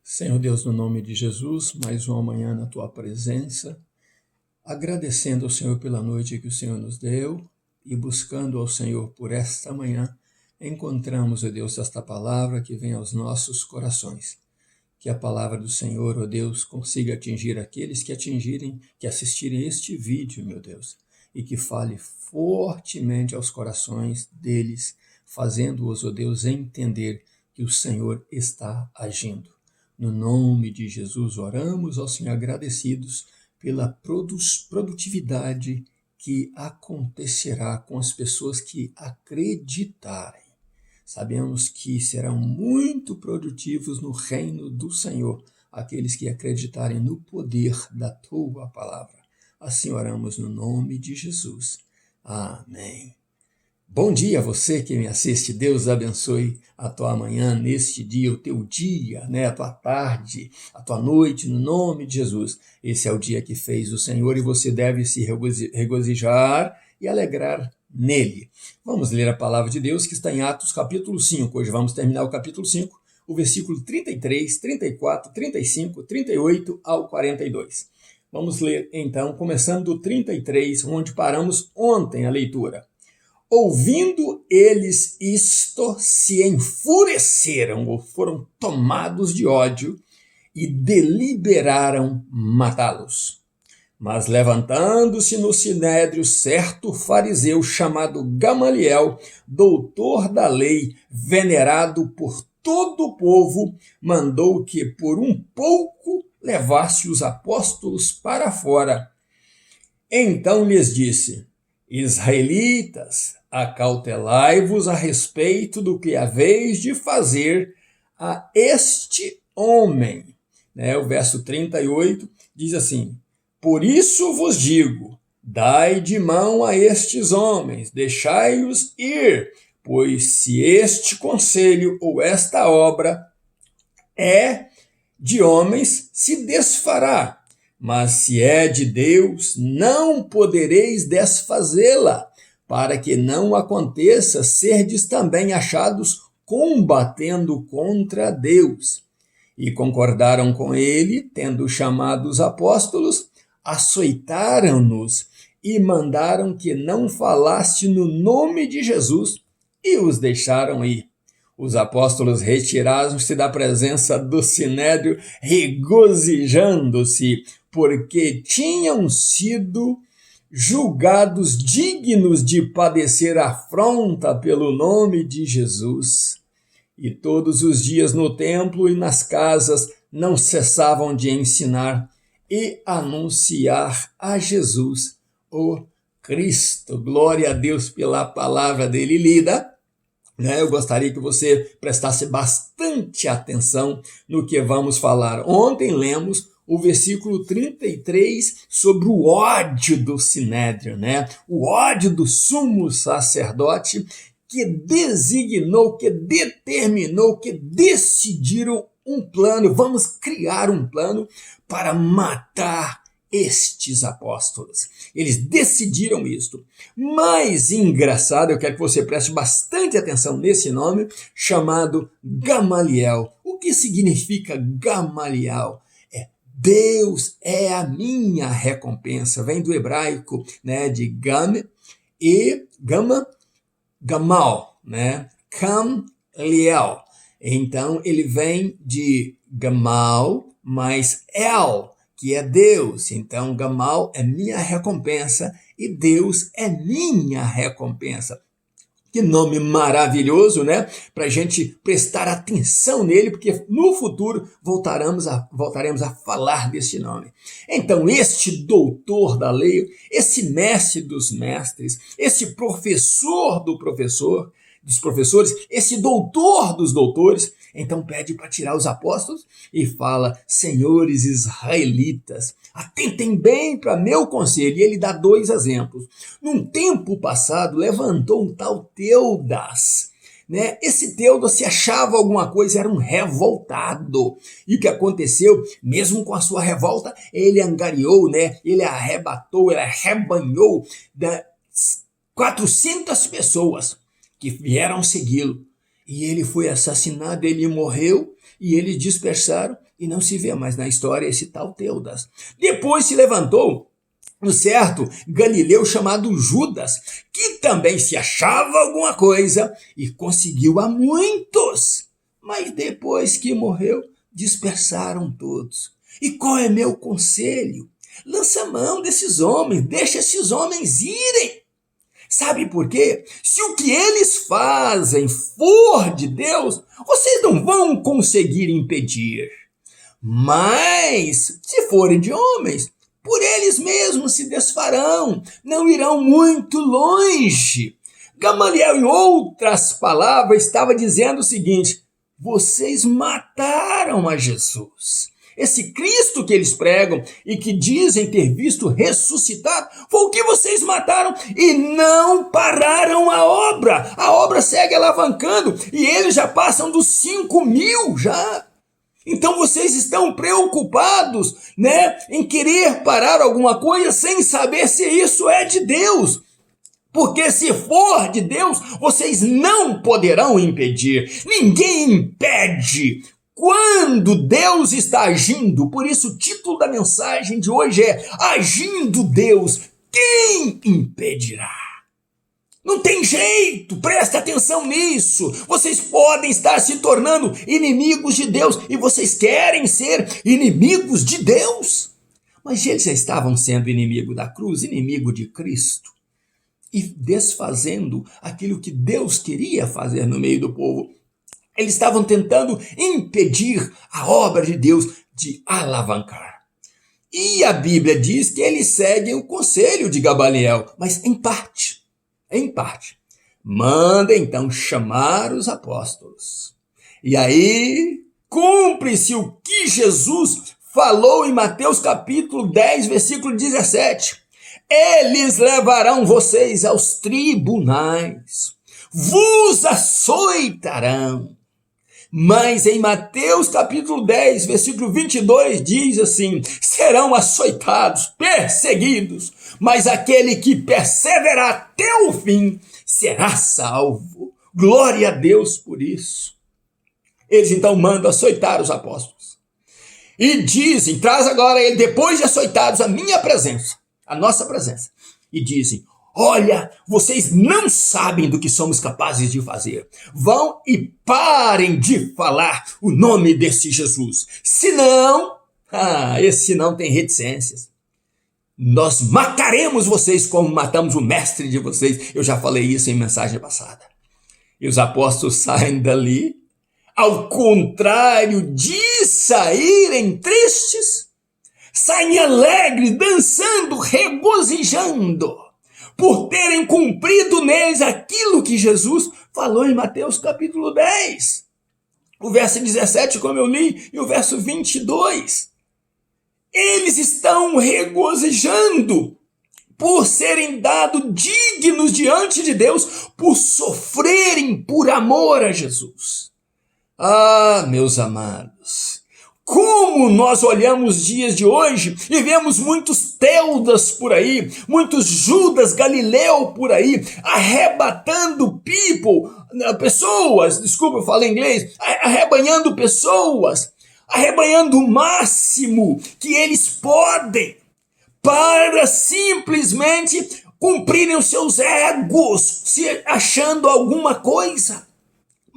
Senhor Deus, no nome de Jesus, mais uma manhã na Tua presença, agradecendo ao Senhor pela noite que o Senhor nos deu e buscando ao Senhor por esta manhã, encontramos, ó Deus, esta palavra que vem aos nossos corações. Que a palavra do Senhor, ó Deus, consiga atingir aqueles que assistirem este vídeo, meu Deus, e que fale fortemente aos corações deles, fazendo-os, ó Deus, entender que o Senhor está agindo. No nome de Jesus, oramos ao Senhor agradecidos pela produtividade que acontecerá com as pessoas que acreditarem. Sabemos que serão muito produtivos no reino do Senhor, aqueles que acreditarem no poder da Tua palavra. Assim oramos no nome de Jesus. Amém. Bom dia a você que me assiste, Deus abençoe a tua manhã neste dia, o teu dia, a tua tarde, a tua noite, no nome de Jesus. Esse é o dia que fez o Senhor e você deve se regozijar e alegrar nele. Vamos ler a palavra de Deus que está em Atos capítulo 5, hoje vamos terminar o capítulo 5, o versículo 33, 34, 35, 38 ao 42. Vamos ler então, começando do 33, onde paramos ontem a leitura. Ouvindo eles isto, se enfureceram ou foram tomados de ódio e deliberaram matá-los. Mas levantando-se no sinédrio certo fariseu chamado Gamaliel, doutor da lei, venerado por todo o povo, mandou que por um pouco levasse os apóstolos para fora. Então lhes disse: Israelitas, acautelai-vos a respeito do que haveis de fazer a este homem. O verso 38 diz assim: Por isso vos digo, dai de mão a estes homens, deixai-os ir, pois se este conselho ou esta obra é de homens, se desfará. Mas se é de Deus, não podereis desfazê-la, para que não aconteça serdes também achados combatendo contra Deus. E concordaram com ele, tendo chamado os apóstolos, açoitaram-nos e mandaram que não falasse no nome de Jesus e os deixaram ir. Os apóstolos retiraram-se da presença do sinédrio, regozijando-se, porque tinham sido julgados dignos de padecer afronta pelo nome de Jesus. E todos os dias no templo e nas casas não cessavam de ensinar e anunciar a Jesus, o Cristo. Glória a Deus pela palavra dele lida. Eu gostaria que você prestasse bastante atenção no que vamos falar. Ontem lemos o versículo 33 sobre o ódio do sinédrio, o ódio do sumo sacerdote que designou, que determinou, que decidiram um plano, vamos criar um plano para matar estes apóstolos. Eles decidiram isto. Mais engraçado, eu quero que você preste bastante atenção nesse nome, chamado Gamaliel. O que significa Gamaliel? Deus é a minha recompensa. Vem do hebraico, de Gam e Gamal, Gamliel. Então, ele vem de Gamal mais El, que é Deus. Então, Gamal é minha recompensa e Deus é minha recompensa. Que nome maravilhoso, para a gente prestar atenção nele, porque no futuro voltaremos a falar desse nome. Então, este doutor da lei, esse mestre dos mestres, esse professor dos professores, esse doutor dos doutores, então pede para tirar os apóstolos e fala: senhores israelitas, atentem bem para meu conselho. E ele dá 2 exemplos. Num tempo passado, levantou um tal Teudas. Esse Teudas se achava alguma coisa, era um revoltado. E o que aconteceu? Mesmo com a sua revolta, ele angariou, ele arrebatou, ele arrebanhou 400 pessoas que vieram segui-lo. E ele foi assassinado, ele morreu, e eles dispersaram, E não se vê mais na história esse tal Teudas. Depois se levantou um certo Galileu chamado Judas, que também se achava alguma coisa e conseguiu a muitos. Mas depois que morreu, dispersaram todos. E qual é meu conselho? Lança mão desses homens, deixa esses homens irem. Sabe por quê? Se o que eles fazem for de Deus, vocês não vão conseguir impedir. Mas, se forem de homens, por eles mesmos se desfarão, não irão muito longe. Gamaliel, em outras palavras, estava dizendo o seguinte: vocês mataram a Jesus. Esse Cristo que eles pregam e que dizem ter visto ressuscitado, foi o que vocês mataram e não pararam a obra. A obra segue alavancando e eles já passam dos 5.000 já. Então vocês estão preocupados, em querer parar alguma coisa sem saber se isso é de Deus. Porque se for de Deus, vocês não poderão impedir. Ninguém impede quando Deus está agindo. Por isso o título da mensagem de hoje é Agindo Deus, quem impedirá? Não tem jeito, presta atenção nisso. Vocês podem estar se tornando inimigos de Deus e vocês querem ser inimigos de Deus. Mas eles já estavam sendo inimigo da cruz, inimigo de Cristo e desfazendo aquilo que Deus queria fazer no meio do povo. Eles estavam tentando impedir a obra de Deus de alavancar. E a Bíblia diz que eles seguem o conselho de Gamaliel, mas em parte. Manda então chamar os apóstolos. E aí cumpre-se o que Jesus falou em Mateus capítulo 10, versículo 17. Eles levarão vocês aos tribunais, vos açoitarão. Mas em Mateus capítulo 10, versículo 22, diz assim: serão açoitados, perseguidos, mas aquele que perseverar até o fim será salvo. Glória a Deus por isso. Eles então mandam açoitar os apóstolos. E dizem, traz agora ele, depois de açoitados, a minha presença, a nossa presença. E dizem: olha, vocês não sabem do que somos capazes de fazer. Vão e parem de falar o nome desse Jesus. Senão, esse não tem reticências. Nós mataremos vocês como matamos o mestre de vocês. Eu já falei isso em mensagem passada. E os apóstolos saem dali, ao contrário de saírem tristes, saem alegres, dançando, regozijando, por terem cumprido neles aquilo que Jesus falou em Mateus capítulo 10. O verso 17, como eu li, e o verso 22. Eles estão regozijando por serem dados dignos diante de Deus, por sofrerem por amor a Jesus. Meus amados, como nós olhamos os dias de hoje e vemos muitos Teudas por aí, muitos Judas Galileu por aí, arrebatando pessoas, desculpa, eu falo em inglês, arrebanhando pessoas, arrebanhando o máximo que eles podem para simplesmente cumprirem os seus egos, se achando alguma coisa.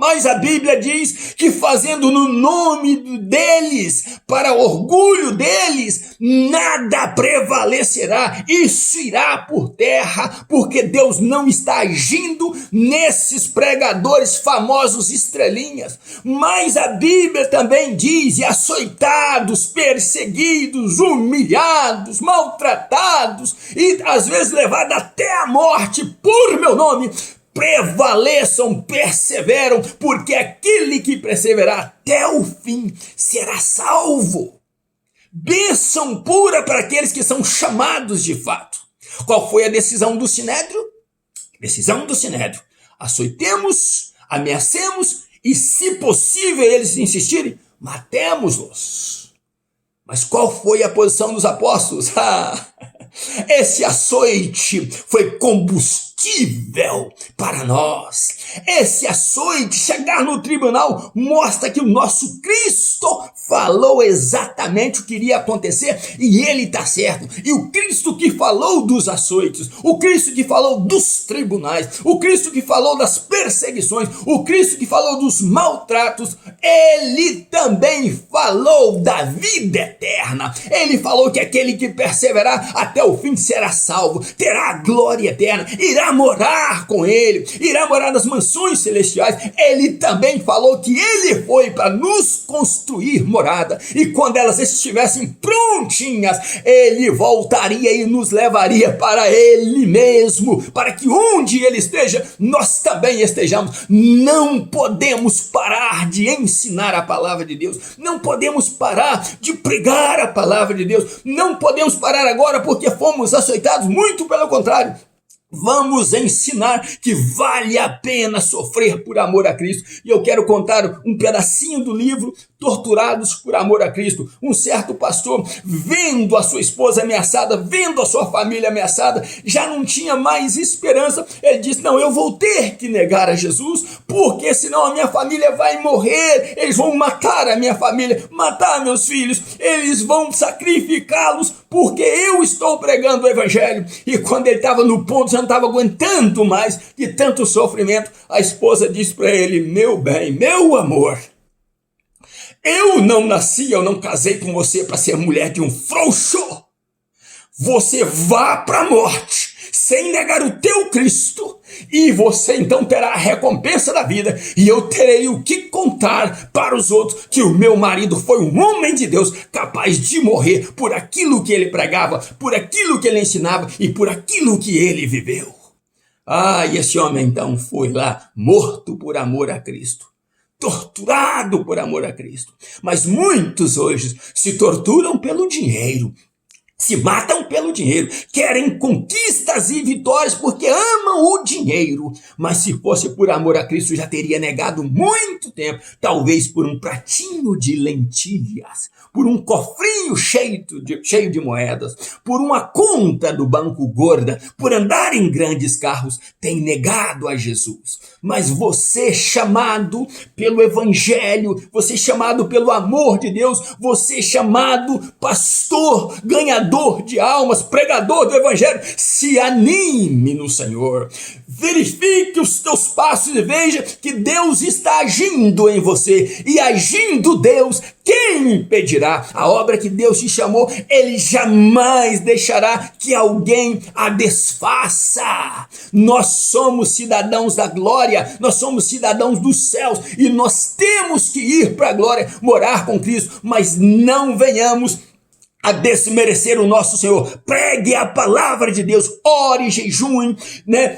Mas a Bíblia diz que fazendo no nome deles, para orgulho deles, nada prevalecerá. Isso irá por terra, porque Deus não está agindo nesses pregadores famosos estrelinhas. Mas a Bíblia também diz, e açoitados, perseguidos, humilhados, maltratados, e às vezes levados até a morte por meu nome, prevaleçam, perseveram, porque aquele que perseverar até o fim será salvo. Bênção pura para aqueles que são chamados de fato. Qual foi a decisão do Sinédrio? Decisão do Sinédrio: açoitemos, ameacemos e, se possível eles insistirem, matemos-los. Mas qual foi a posição dos apóstolos? Esse açoite foi combustível para nós. Esse açoite, chegar no tribunal, mostra que o nosso Cristo falou exatamente o que iria acontecer e ele está certo. E o Cristo que falou dos açoites, o Cristo que falou dos tribunais, o Cristo que falou das perseguições, o Cristo que falou dos maltratos, ele também falou da vida eterna. Ele falou que aquele que perseverar até o fim será salvo, terá a glória eterna, irá morar com ele, irá morar nas mansões celestiais. Ele também falou que ele foi para nos construir morada, e quando elas estivessem prontinhas, ele voltaria e nos levaria para ele mesmo, para que onde ele esteja, nós também estejamos. Não podemos parar de ensinar a palavra de Deus, não podemos parar de pregar a palavra de Deus, não podemos parar agora porque fomos açoitados, muito pelo contrário. Vamos ensinar que vale a pena sofrer por amor a Cristo. E eu quero contar um pedacinho do livro Torturados por Amor a Cristo. Um certo pastor, vendo a sua esposa ameaçada, vendo a sua família ameaçada, já não tinha mais esperança. Ele disse: não, eu vou ter que negar a Jesus, porque senão a minha família vai morrer. Eles vão matar a minha família, matar meus filhos, eles vão sacrificá-los, porque eu estou pregando o evangelho. E quando ele estava no ponto, já não estava aguentando mais de tanto sofrimento, a esposa disse para ele: meu bem, meu amor, eu não casei com você para ser mulher de um frouxo. Você vá para a morte sem negar o teu Cristo, e você então terá a recompensa da vida, e eu terei o que contar para os outros, que o meu marido foi um homem de Deus, capaz de morrer por aquilo que ele pregava, por aquilo que ele ensinava e por aquilo que ele viveu. E esse homem então foi lá, morto por amor a Cristo, torturado por amor a Cristo. Mas muitos hoje se torturam pelo dinheiro, se matam pelo dinheiro, querem conquistas e vitórias porque amam o dinheiro. Mas se fosse por amor a Cristo, já teria negado muito tempo, talvez por um pratinho de lentilhas, por um cofrinho cheio de moedas, por uma conta do banco gorda, por andar em grandes carros, tem negado a Jesus. Mas você, chamado pelo evangelho, você chamado pelo amor de Deus, você chamado pastor, ganhador de almas, pregador do evangelho, se anime no Senhor, verifique os teus passos e veja que Deus está agindo em você, e agindo Deus, quem impedirá? A obra que Deus te chamou, Ele jamais deixará que alguém a desfaça. Nós somos cidadãos da glória, nós somos cidadãos dos céus, e nós temos que ir para a glória, morar com Cristo, mas não venhamos a desmerecer o nosso Senhor. Pregue a palavra de Deus, ore, jejue,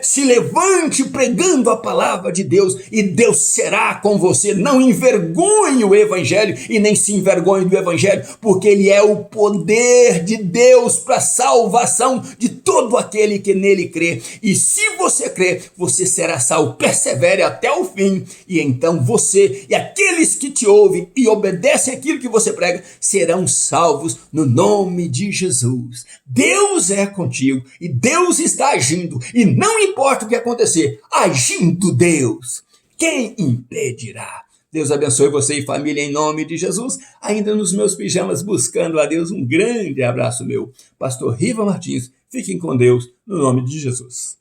se levante pregando a palavra de Deus, e Deus será com você. Não envergonhe o evangelho e nem se envergonhe do evangelho, porque ele é o poder de Deus para a salvação de todo aquele que nele crê. E se você crê, você será salvo. Persevere até o fim, e então você e aqueles que te ouvem e obedecem aquilo que você prega serão salvos no nome de Jesus. Deus é contigo e Deus está agindo, e não importa o que acontecer, agindo Deus, quem impedirá? Deus abençoe você e família em nome de Jesus. Ainda nos meus pijamas buscando a Deus, um grande abraço meu, pastor Riva Martins. Fiquem com Deus no nome de Jesus.